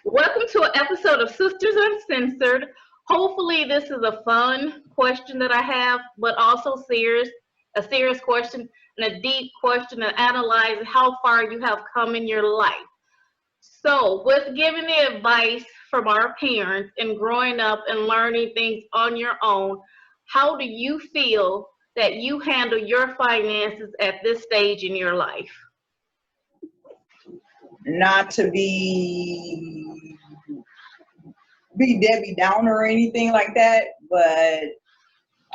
Welcome to an episode of Sisters Uncensored. Hopefully, this is a fun question that I have, but also a serious question and a deep question to analyze how far you have come in your life. So, with giving the advice from our parents and growing up and learning things on your own, how do you feel that you handle your finances at this stage in your life? Not to be Debbie Downer or anything like that, but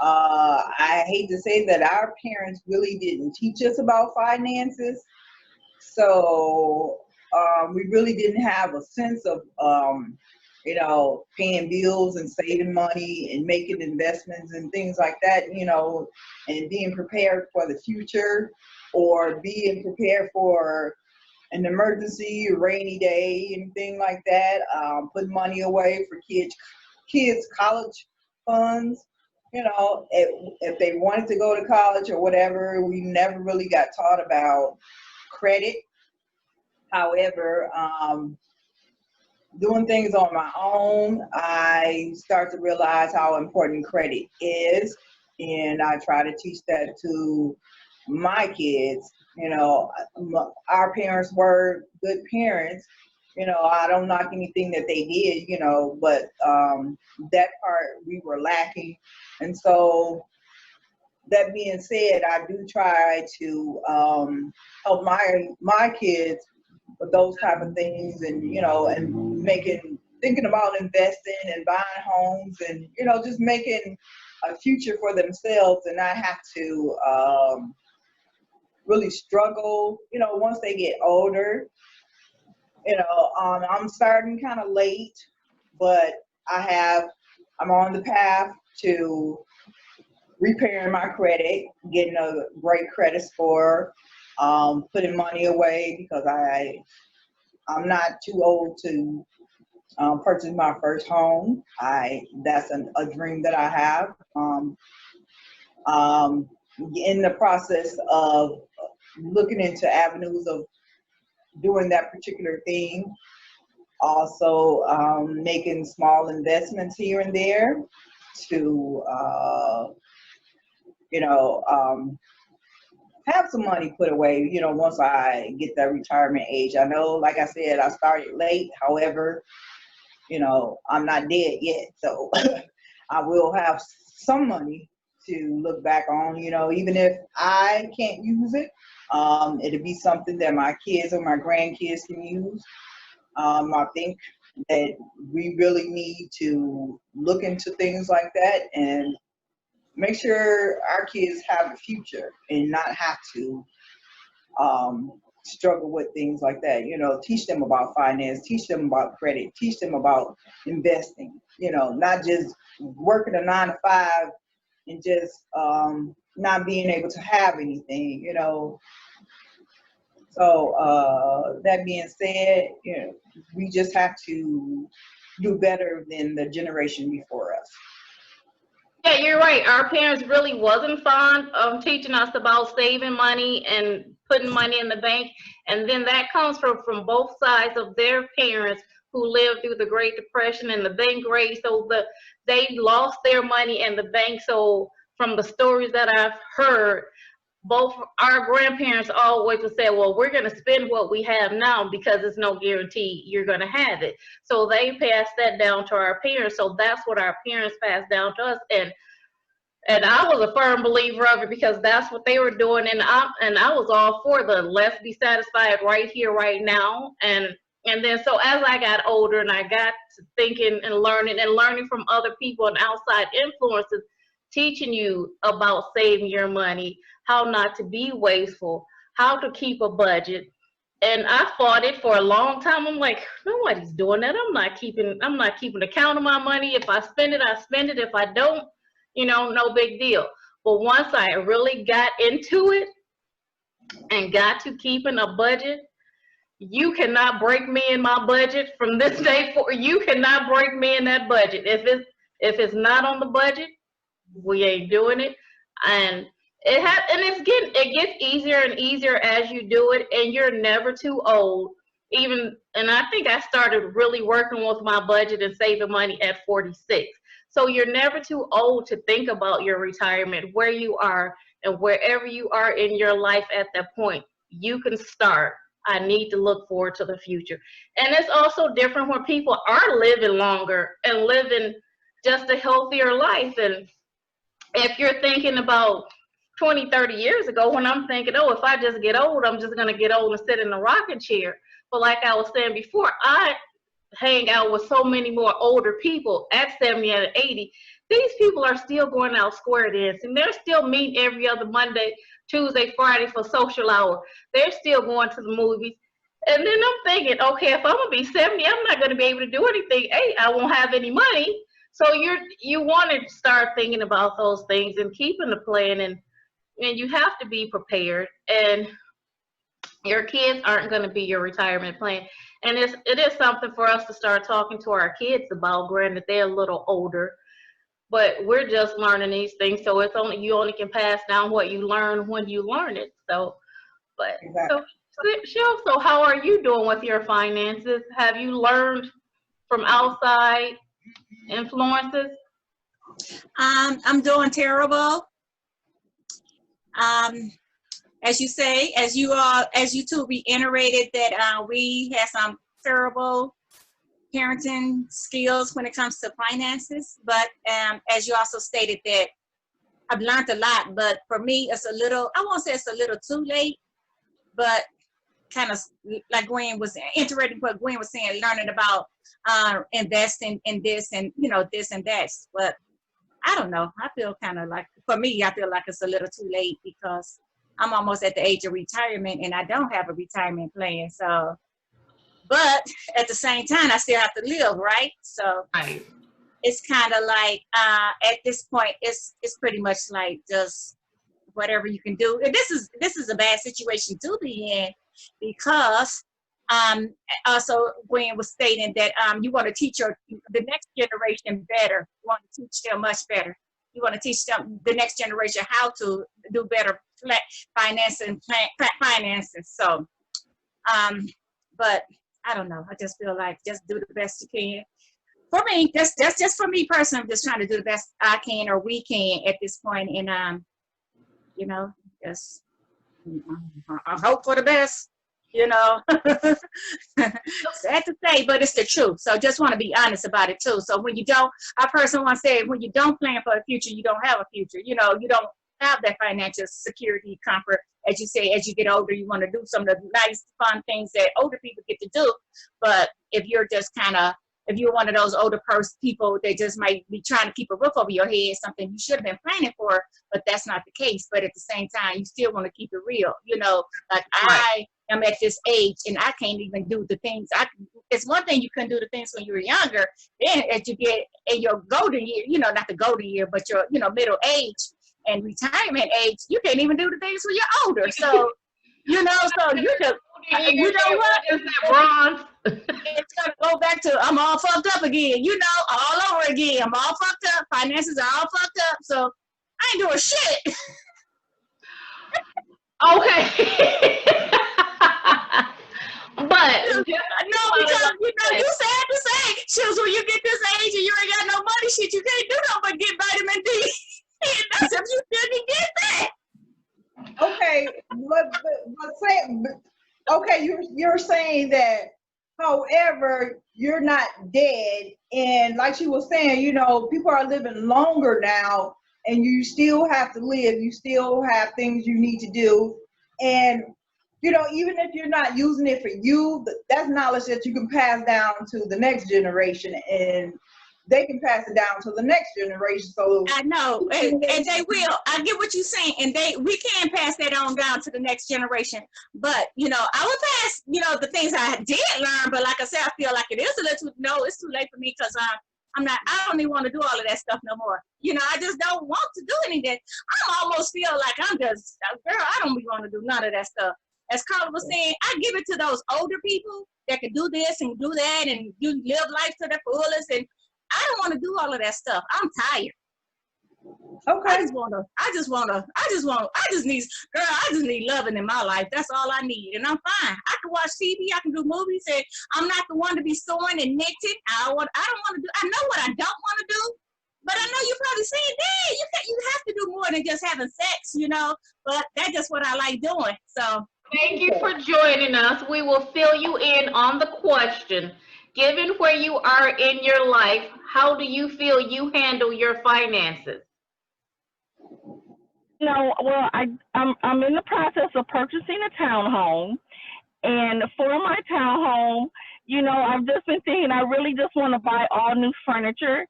I hate to say that our parents really didn't teach us about finances, so we really didn't have a sense of paying bills and saving money and making investments and things like that, and being prepared for the future or being prepared for an emergency, a rainy day, anything like that. Put money away for kids' college funds. If they wanted to go to college or whatever, we never really got taught about credit. However, doing things on my own, I start to realize how important credit is, and I try to teach that to my kids. Our parents were good parents. I don't knock anything that they did, but that part we were lacking. And so, that being said, I do try to help my kids with those type of things, and and thinking about investing and buying homes, and just making a future for themselves, and not have to really struggle, once they get older. I'm starting kind of late, but I'm on the path to repairing my credit, getting a great credit score, putting money away because I'm not too old to purchase my first home. That's a dream that I have. In the process of looking into avenues of doing that particular thing. Also, making small investments here and there to, have some money put away, once I get that retirement age. I know, like I said, I started late. However, I'm not dead yet. So I will have some money to look back on, even if I can't use it. It'll be something that my kids or my grandkids can use. I think that we really need to look into things like that and make sure our kids have a future and not have to struggle with things like that. Teach them about finance, teach them about credit, teach them about investing, not just working a 9 to 5 and just not being able to have anything, So that being said, we just have to do better than the generation before us. Yeah, you're right. Our parents really wasn't fond of teaching us about saving money and putting money in the bank. And then that comes from both sides of their parents who lived through the Great Depression and the bank raid. So they lost their money in the bank. So from the stories that I've heard, both our grandparents always would say, well, we're going to spend what we have now because it's no guarantee you're going to have it. So they passed that down to our parents. So that's what our parents passed down to us. And I was a firm believer of it because that's what they were doing. And I was all for the let's be satisfied right here, right now. And then so as I got older and I got to thinking and learning from other people and outside influences, teaching you about saving your money, how not to be wasteful, how to keep a budget. And I fought it for a long time. I'm like, nobody's doing that. I'm not keeping account of my money. If I spend it, I spend it. If I don't, no big deal. But once I really got into it and got to keeping a budget, you cannot break me in my budget from this day forward. You cannot break me in that budget. If it's not on the budget, we ain't doing it. And it gets easier and easier as you do it, and you're never too old and I think I started really working with my budget and saving money at 46. So you're never too old to think about your retirement, where you are, and wherever you are in your life at that point, you can start. I need to look forward to the future. And it's also different when people are living longer and living just a healthier life. And if you're thinking about 20, 30 years ago, when I'm thinking, oh, if I just get old, I'm just going to get old and sit in a rocking chair. But like I was saying before, I hang out with so many more older people at 70 and 80. These people are still going out square dancing. They're still meeting every other Monday, Tuesday, Friday for social hour. They're still going to the movies. And then I'm thinking, okay, if I'm going to be 70, I'm not going to be able to do anything. Hey, I won't have any money. So you want to start thinking about those things and keeping the plan, and you have to be prepared. And your kids aren't going to be your retirement plan. And it is something for us to start talking to our kids about. Granted, they're a little older, but we're just learning these things. So you only can pass down what you learn when you learn it. So, but Exactly. so how are you doing with your finances? Have you learned from outside influences? I'm doing terrible. As you say, as you two reiterated that we had some terrible parenting skills when it comes to finances, but as you also stated that I've learned a lot, but for me it's a little, I won't say it's a little too late, but kind of like Gwen was interested in what Gwen was saying, learning about investing in this and this and that. But I don't know. I feel kind of like, for me, I feel like it's a little too late because I'm almost at the age of retirement and I don't have a retirement plan. So, but at the same time, I still have to live, right? So Right. it's kind of like at this point, it's pretty much like just whatever you can do. And this is a bad situation to be in because also Gwen was stating that you want to teach the next generation better. You want to teach them much better. You want to teach them, the next generation, how to do better finances. So, but I don't know. I just feel like just do the best you can. For me, that's just for me personally. I'm just trying to do the best I can or we can at this point, and just I hope for the best. Sad to say, but it's the truth. So just want to be honest about it too. So when you don't, I personally want to say, when you don't plan for a future, you don't have a future. You don't have that financial security, comfort. As you say, as you get older, you want to do some of the nice, fun things that older people get to do. But if you're just if you're one of those older people that just might be trying to keep a roof over your head, something you should have been planning for, but that's not the case. But at the same time, you still want to keep it real. Like Right. I am at this age and I can't even do the things. It's one thing you couldn't do the things when you were younger. Then as you get in your golden year, not the golden year, but your, middle age and retirement age, you can't even do the things when you're older. So, so you just, you know what? Is that bronze? It's gonna go back to I'm all fucked up again, all over again. I'm all fucked up. Finances are all fucked up. So I ain't doing shit. Okay. But No, because you sad to say, shoes, when you get this age and you ain't got no money, shit, you can't do nothing but get vitamin D. And that's if you didn't get that. Okay, okay, you're saying that, however, you're not dead, and like she was saying, people are living longer now, and you still have to live. You still have things you need to do, and even if you're not using it for you, that's knowledge that you can pass down to the next generation, and they can pass it down to the next generation. So I know, and they will. I get what you're saying, and we can pass that on down to the next generation. But I would pass, the things I did learn. But like I said, I feel like it is a little. No, it's too late for me because I'm not. I don't even want to do all of that stuff no more. I just don't want to do any of that. I almost feel like I'm just, girl, I don't even want to do none of that stuff. As Carla was saying, I give it to those older people that can do this and do that and live life to their fullest. And I don't want to do all of that stuff. I'm tired. I Okay. just need loving in my life. That's all I need. And I'm fine. I can watch TV, I can do movies, and I'm not the one to be sewing and knitting. I don't want to do, I know what I don't want to do, but I know you're probably saying, "Dang, you have to do more than just having sex, you know." But that's just what I like doing. So Thank you for joining us. We will fill you in on the question. Given where you are in your life, how do you feel you handle your finances? No, well, I'm in the process of purchasing a townhome, and for my townhome, I've just been thinking I really just want to buy all new furniture.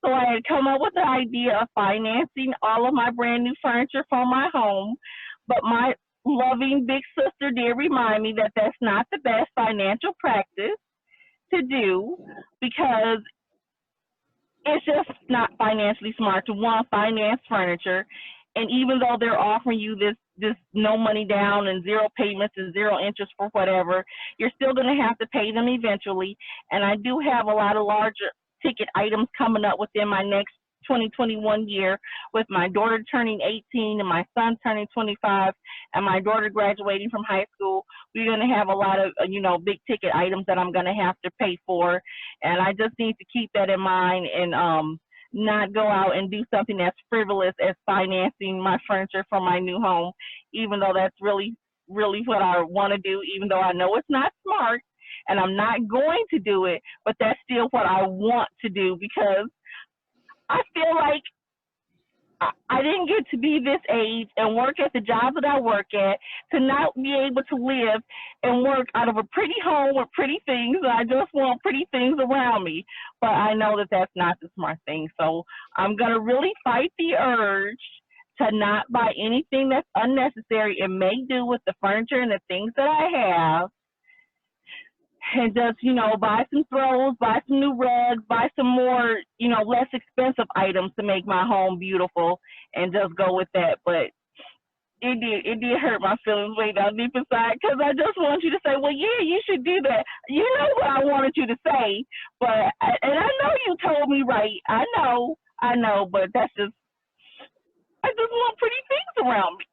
So I had come up with the idea of financing all of my brand new furniture for my home, but my loving big sister did remind me that that's not the best financial practice to do because it's just not financially smart to want to finance furniture. And even though they're offering you this no money down and zero payments and zero interest for whatever, you're still going to have to pay them eventually. And I do have a lot of larger ticket items coming up within my next 2021 year, with my daughter turning 18 and my son turning 25 and my daughter graduating from high school. We're going to have a lot of, big ticket items that I'm going to have to pay for. And I just need to keep that in mind and not go out and do something that's frivolous as financing my furniture for my new home, even though that's really, really what I want to do, even though I know it's not smart and I'm not going to do it, but that's still what I want to do because I feel like I didn't get to be this age and work at the job that I work at to not be able to live and work out of a pretty home with pretty things. I just want pretty things around me. But I know that that's not the smart thing. So I'm going to really fight the urge to not buy anything that's unnecessary and make do with the furniture and the things that I have. And just, buy some throws, buy some new rugs, buy some more, less expensive items to make my home beautiful and just go with that. But it did hurt my feelings way down deep inside because I just want you to say, well, yeah, you should do that. You know what I wanted you to say, and I know you told me right. I know, but I just want pretty things around me.